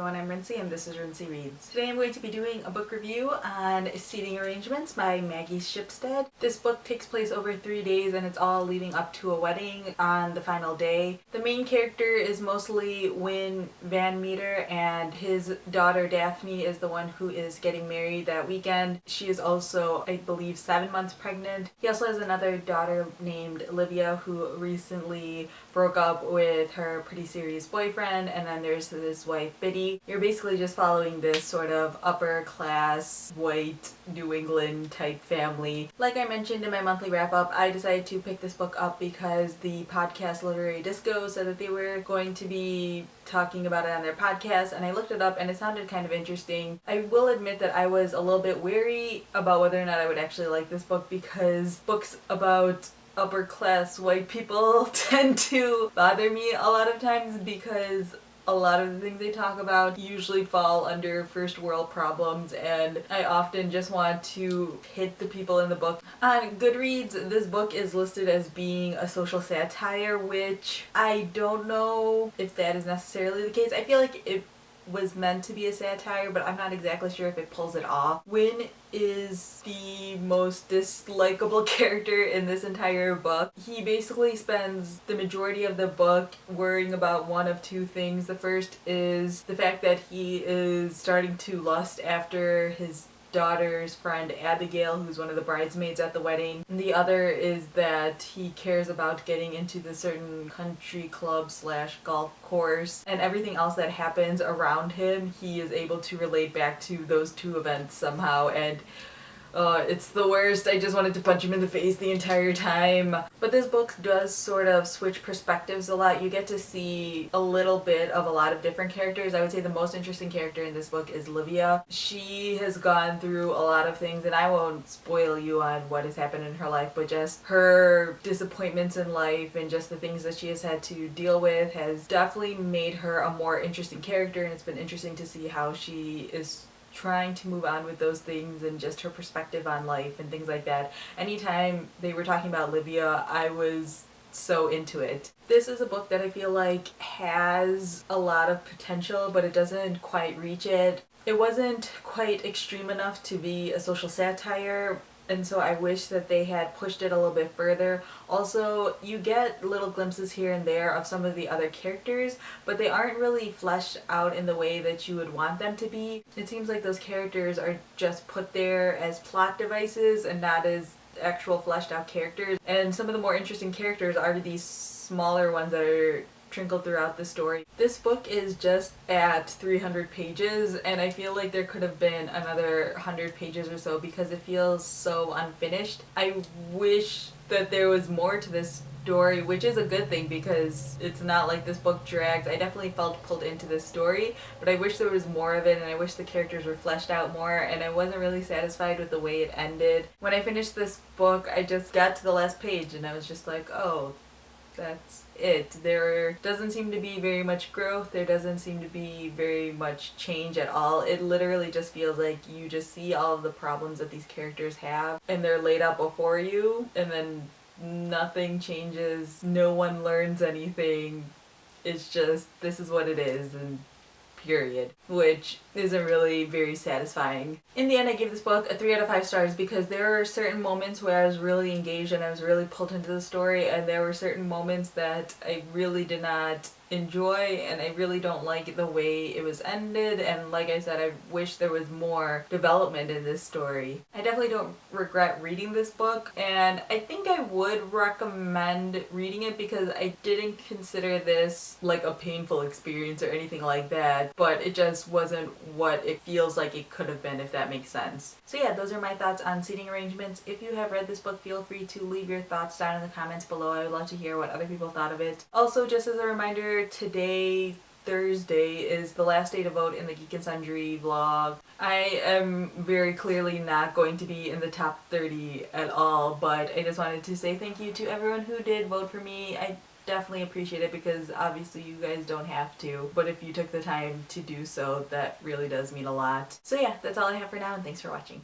everyone, I'm Rincey and this is Rincey Reads. Today I'm going to be doing a book review on Seating Arrangements by Maggie Shipstead. This book takes place over 3 days and it's all leading up to a wedding on the final day. The main character is mostly Win Van Meter, and his daughter Daphne is the one who is getting married that weekend. She is also, I believe, 7 months pregnant. He also has another daughter named Olivia who recently broke up with her pretty serious boyfriend, and then there's his wife Biddy. You're basically just following this sort of upper class white New England type family. Like I mentioned in my monthly wrap up, I decided to pick this book up because the podcast Literary Disco said that they were going to be talking about it on their podcast, and I looked it up and it sounded kind of interesting. I will admit that I was a little bit wary about whether or not I would actually like this book because books about upper class white people tend to bother me a lot of times because a lot of the things they talk about usually fall under first world problems, and I often just want to hit the people in the book. On Goodreads, this book is listed as being a social satire, which I don't know if that is necessarily the case. I feel like it was meant to be a satire, but I'm not exactly sure if it pulls it off. Win is the most dislikable character in this entire book. He basically spends the majority of the book worrying about one of two things. The first is the fact that he is starting to lust after his daughter's friend Abigail, who's one of the bridesmaids at the wedding. And the other is that he cares about getting into the certain country club / golf course, and everything else that happens around him he is able to relate back to those two events somehow, and it's the worst. I just wanted to punch him in the face the entire time. But this book does sort of switch perspectives a lot. You get to see a little bit of a lot of different characters. I would say the most interesting character in this book is Olivia. She has gone through a lot of things, and I won't spoil you on what has happened in her life, but just her disappointments in life and just the things that she has had to deal with has definitely made her a more interesting character, and it's been interesting to see how she is trying to move on with those things and just her perspective on life and things like that. Anytime they were talking about Olivia, I was so into it. This is a book that I feel like has a lot of potential, but it doesn't quite reach it. It wasn't quite extreme enough to be a social satire, and so I wish that they had pushed it a little bit further. Also, you get little glimpses here and there of some of the other characters, but they aren't really fleshed out in the way that you would want them to be. It seems like those characters are just put there as plot devices and not as actual fleshed out characters. And some of the more interesting characters are these smaller ones that are trickled throughout the story. This book is just at 300 pages, and I feel like there could have been another 100 pages or so because it feels so unfinished. I wish that there was more to this story, which is a good thing because it's not like this book drags. I definitely felt pulled into this story, but I wish there was more of it, and I wish the characters were fleshed out more, and I wasn't really satisfied with the way it ended. When I finished this book, I just got to the last page and I was just like, oh, that's it. There doesn't seem to be very much growth. There doesn't seem to be very much change at all. It literally just feels like you just see all of the problems that these characters have and they're laid out before you, and then nothing changes. No one learns anything. It's just, this is what it is, and period, which isn't really very satisfying. In the end, I gave this book a 3 out of 5 stars because there are certain moments where I was really engaged and I was really pulled into the story, and there were certain moments that I really did not enjoy, and I really don't like the way it was ended, and like I said, I wish there was more development in this story. I definitely don't regret reading this book, and I think I would recommend reading it because I didn't consider this like a painful experience or anything like that, but it just wasn't what it feels like it could have been, if that makes sense. So yeah, those are my thoughts on Seating Arrangements. If you have read this book, feel free to leave your thoughts down in the comments below. I would love to hear what other people thought of it. Also, just as a reminder, today, Thursday, is the last day to vote in the Geek and Sundry vlog. I am very clearly not going to be in the top 30 at all, but I just wanted to say thank you to everyone who did vote for me. I definitely appreciate it because obviously you guys don't have to, but if you took the time to do so, that really does mean a lot. So yeah, that's all I have for now, and thanks for watching.